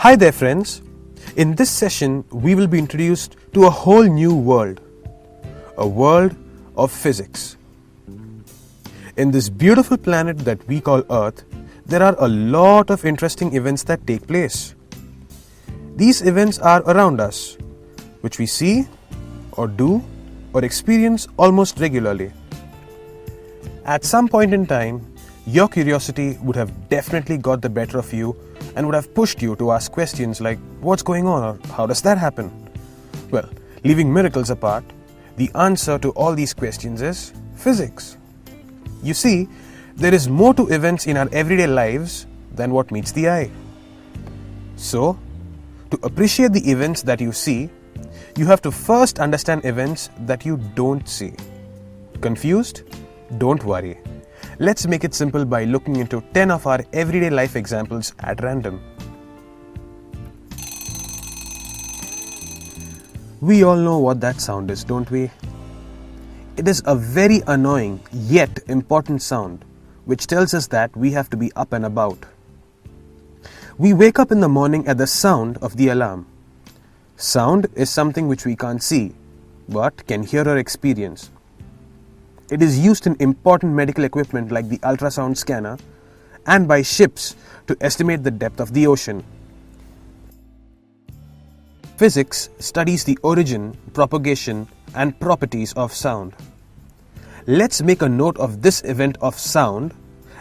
Hi there friends, in this session we will be introduced to a whole new world, a world of physics. In this beautiful planet that we call Earth, there are a lot of interesting events that take place. These events are around us, which we see or do or experience almost regularly. At some point in time, your curiosity would have definitely got the better of you and would have pushed you to ask questions like, what's going on or how does that happen? Well, leaving miracles apart, the answer to all these questions is physics. You see, there is more to events in our everyday lives than what meets the eye. So, to appreciate the events that you see, you have to first understand events that you don't see. Confused? Don't worry. Let's make it simple by looking into 10 of our everyday life examples at random. We all know what that sound is, don't we? It is a very annoying yet important sound which tells us that we have to be up and about. We wake up in the morning at the sound of the alarm. Sound is something which we can't see but can hear or experience. It is used in important medical equipment like the ultrasound scanner and by ships to estimate the depth of the ocean. Physics studies the origin, propagation, and properties of sound. Let's make a note of this event of sound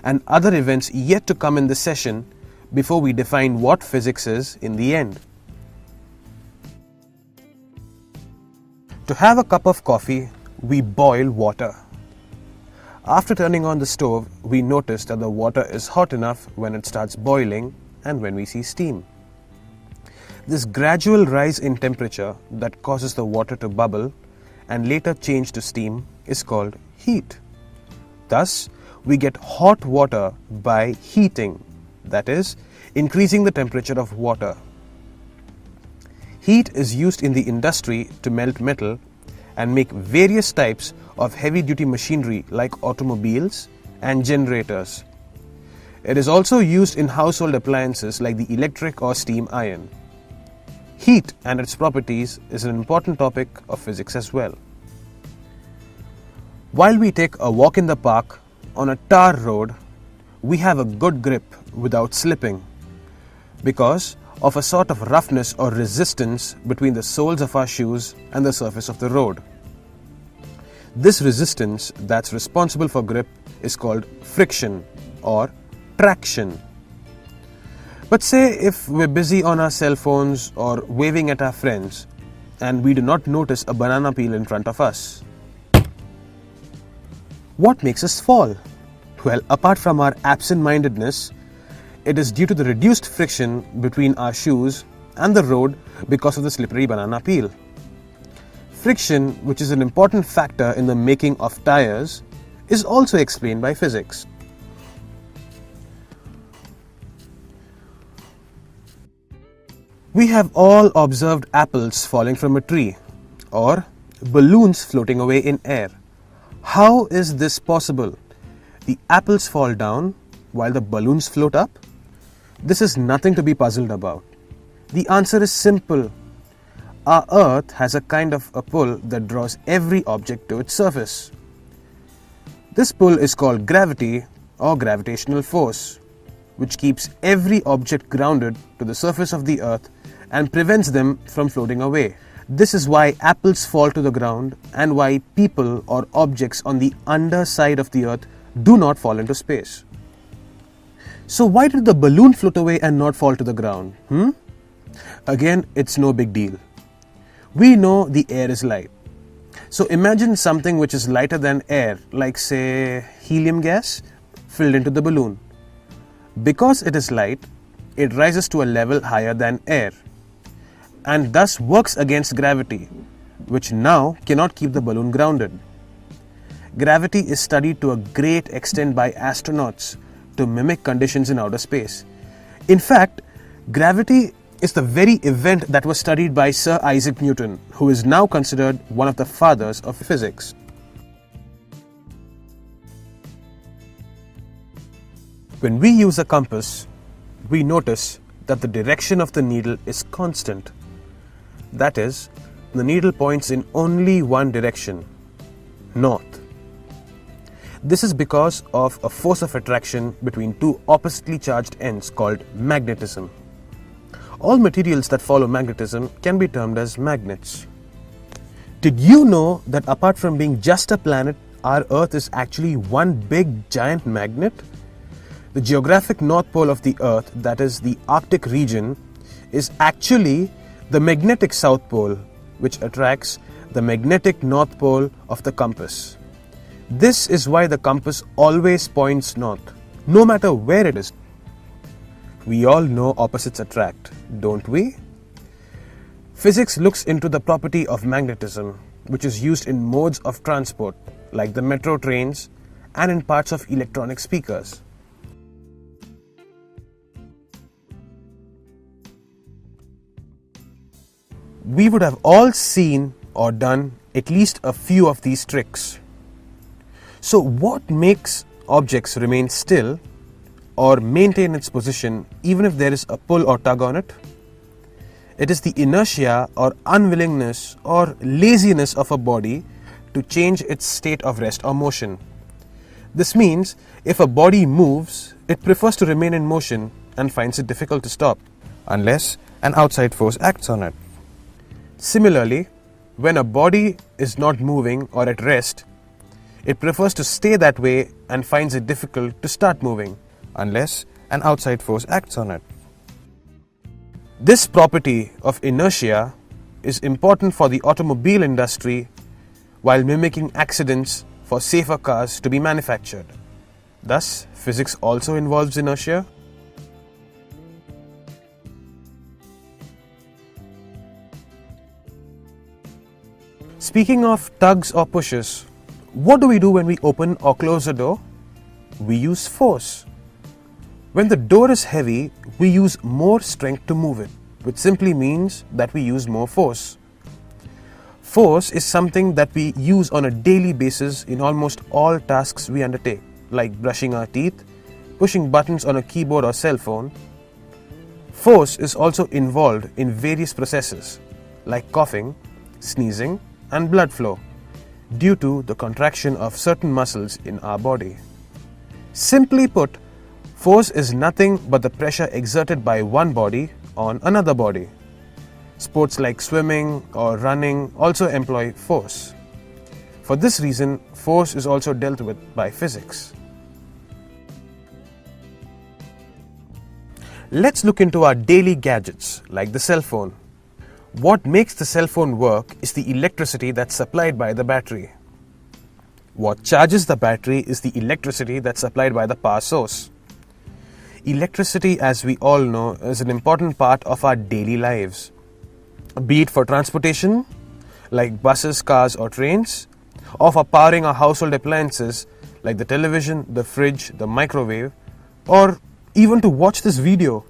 and other events yet to come in this session before we define what physics is in the end. To have a cup of coffee, we boil water. After turning on the stove, we notice that the water is hot enough when it starts boiling and when we see steam. This gradual rise in temperature that causes the water to bubble and later change to steam is called heat. Thus, we get hot water by heating, that is, increasing the temperature of water. Heat is used in the industry to melt metal and make various types of heavy-duty machinery like automobiles and generators. It is also used in household appliances like the electric or steam iron. Heat and its properties is an important topic of physics as well. While we take a walk in the park on a tar road, we have a good grip without slipping because of a sort of roughness or resistance between the soles of our shoes and the surface of the road. This resistance that's responsible for grip is called friction or traction. But say if we're busy on our cell phones or waving at our friends and we do not notice a banana peel in front of us. What makes us fall? Well, apart from our absent-mindedness, it is due to the reduced friction between our shoes and the road because of the slippery banana peel. Friction, which is an important factor in the making of tires, is also explained by physics. We have all observed apples falling from a tree or balloons floating away in air. How is this possible? The apples fall down while the balloons float up? This is nothing to be puzzled about. The answer is simple. Our Earth has a kind of a pull that draws every object to its surface. This pull is called gravity or gravitational force, which keeps every object grounded to the surface of the Earth and prevents them from floating away. This is why apples fall to the ground and why people or objects on the underside of the Earth do not fall into space. So why did the balloon float away and not fall to the ground? Again, it's no big deal. We know the air is light. So imagine something which is lighter than air, like say helium gas, filled into the balloon. Because it is light, it rises to a level higher than air and thus works against gravity, which now cannot keep the balloon grounded. Gravity is studied to a great extent by astronauts to mimic conditions in outer space. In fact, gravity is the very event that was studied by Sir Isaac Newton, who is now considered one of the fathers of physics. When we use a compass, we notice that the direction of the needle is constant. That is, the needle points in only one direction, north. This is because of a force of attraction between two oppositely charged ends called magnetism. All materials that follow magnetism can be termed as magnets. Did you know that apart from being just a planet, our Earth is actually one big giant magnet? The geographic north pole of the Earth, that is the Arctic region, is actually the magnetic south pole, which attracts the magnetic north pole of the compass. This is why the compass always points north, no matter where it is. We all know opposites attract, don't we? Physics looks into the property of magnetism, which is used in modes of transport like the metro trains and in parts of electronic speakers. We would have all seen or done at least a few of these tricks. So what makes objects remain still or maintain its position even if there is a pull or tug on it? It is the inertia or unwillingness or laziness of a body to change its state of rest or motion. This means if a body moves, it prefers to remain in motion and finds it difficult to stop unless an outside force acts on it. Similarly, when a body is not moving or at rest, it prefers to stay that way and finds it difficult to start moving unless an outside force acts on it. This property of inertia is important for the automobile industry while mimicking accidents for safer cars to be manufactured. Thus, physics also involves inertia. Speaking of tugs or pushes, what do we do when we open or close a door? We use force. When the door is heavy, we use more strength to move it, which simply means that we use more force. Force is something that we use on a daily basis in almost all tasks we undertake, like brushing our teeth, pushing buttons on a keyboard or cell phone. Force is also involved in various processes, like coughing, sneezing, and blood flow, due to the contraction of certain muscles in our body. Simply put, force is nothing but the pressure exerted by one body on another body. Sports like swimming or running also employ force. For this reason, force is also dealt with by physics. Let's look into our daily gadgets like the cell phone. What makes the cell phone work is the electricity that's supplied by the battery. What charges the battery is the electricity that's supplied by the power source. Electricity, as we all know, is an important part of our daily lives. Be it for transportation, like buses, cars or trains, or for powering our household appliances like the television, the fridge, the microwave, or even to watch this video.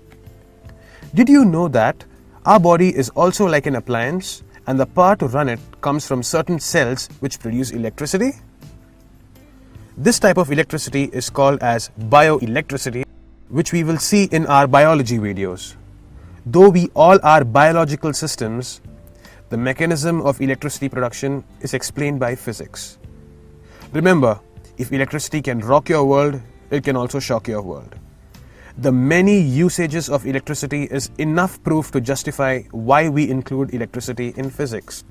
Did you know that our body is also like an appliance and the power to run it comes from certain cells which produce electricity? This type of electricity is called as bioelectricity, which we will see in our biology videos. Though we all are biological systems, the mechanism of electricity production is explained by physics. Remember, if electricity can rock your world, it can also shock your world. The many usages of electricity is enough proof to justify why we include electricity in physics.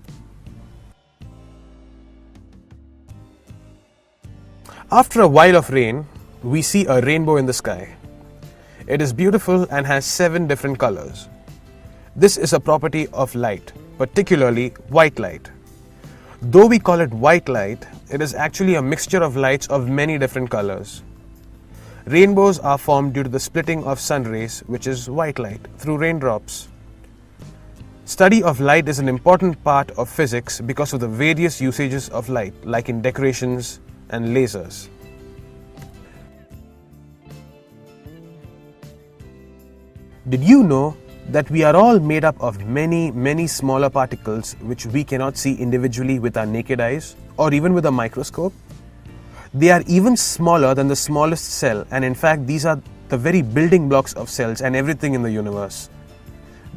After a while of rain, we see a rainbow in the sky. It is beautiful and has 7 different colors. This is a property of light, particularly white light. Though we call it white light, it is actually a mixture of lights of many different colors. Rainbows are formed due to the splitting of sun rays, which is white light, through raindrops. Study of light is an important part of physics because of the various usages of light, like in decorations and lasers. Did you know that we are all made up of many smaller particles which we cannot see individually with our naked eyes or even with a microscope? They are even smaller than the smallest cell, and in fact these are the very building blocks of cells and everything in the universe.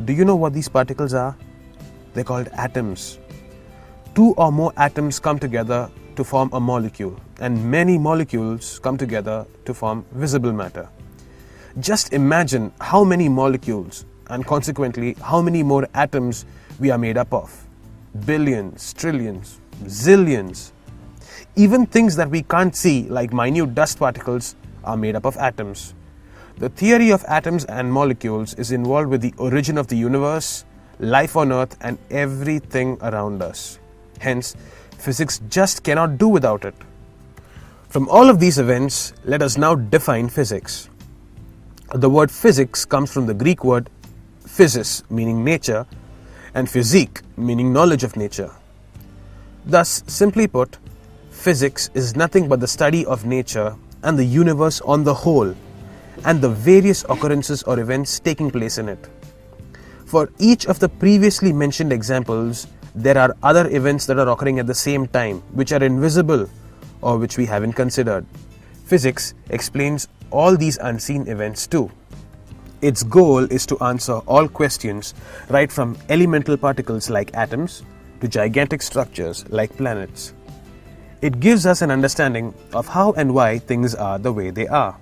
Do you know what these particles are? They're called atoms. Two or more atoms come together to form a molecule, and many molecules come together to form visible matter. Just imagine how many molecules and consequently how many more atoms we are made up of. Billions, trillions, zillions. Even things that we can't see, like minute dust particles, are made up of atoms. The theory of atoms and molecules is involved with the origin of the universe, life on Earth, and everything around us. Hence, physics just cannot do without it. From all of these events, let us now define physics. The word physics comes from the Greek word physis, meaning nature, and physique, meaning knowledge of nature. Thus, simply put, physics is nothing but the study of nature and the universe on the whole, and the various occurrences or events taking place in it. For each of the previously mentioned examples, there are other events that are occurring at the same time, which are invisible or which we haven't considered. Physics explains all these unseen events too. Its goal is to answer all questions, right from elemental particles like atoms to gigantic structures like planets. It gives us an understanding of how and why things are the way they are.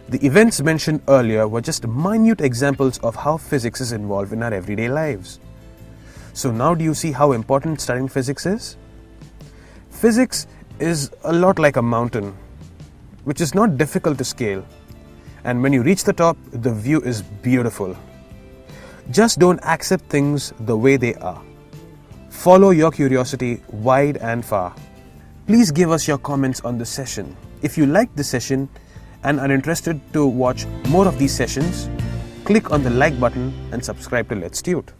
The events mentioned earlier were just minute examples of how physics is involved in our everyday lives. So now do you see how important studying physics is? Physics is a lot like a mountain, which is not difficult to scale. And when you reach the top, the view is beautiful. Just don't accept things the way they are. Follow your curiosity wide and far. Please give us your comments on this session. If you liked this session and are interested to watch more of these sessions, click on the like button and subscribe to Let's Tute.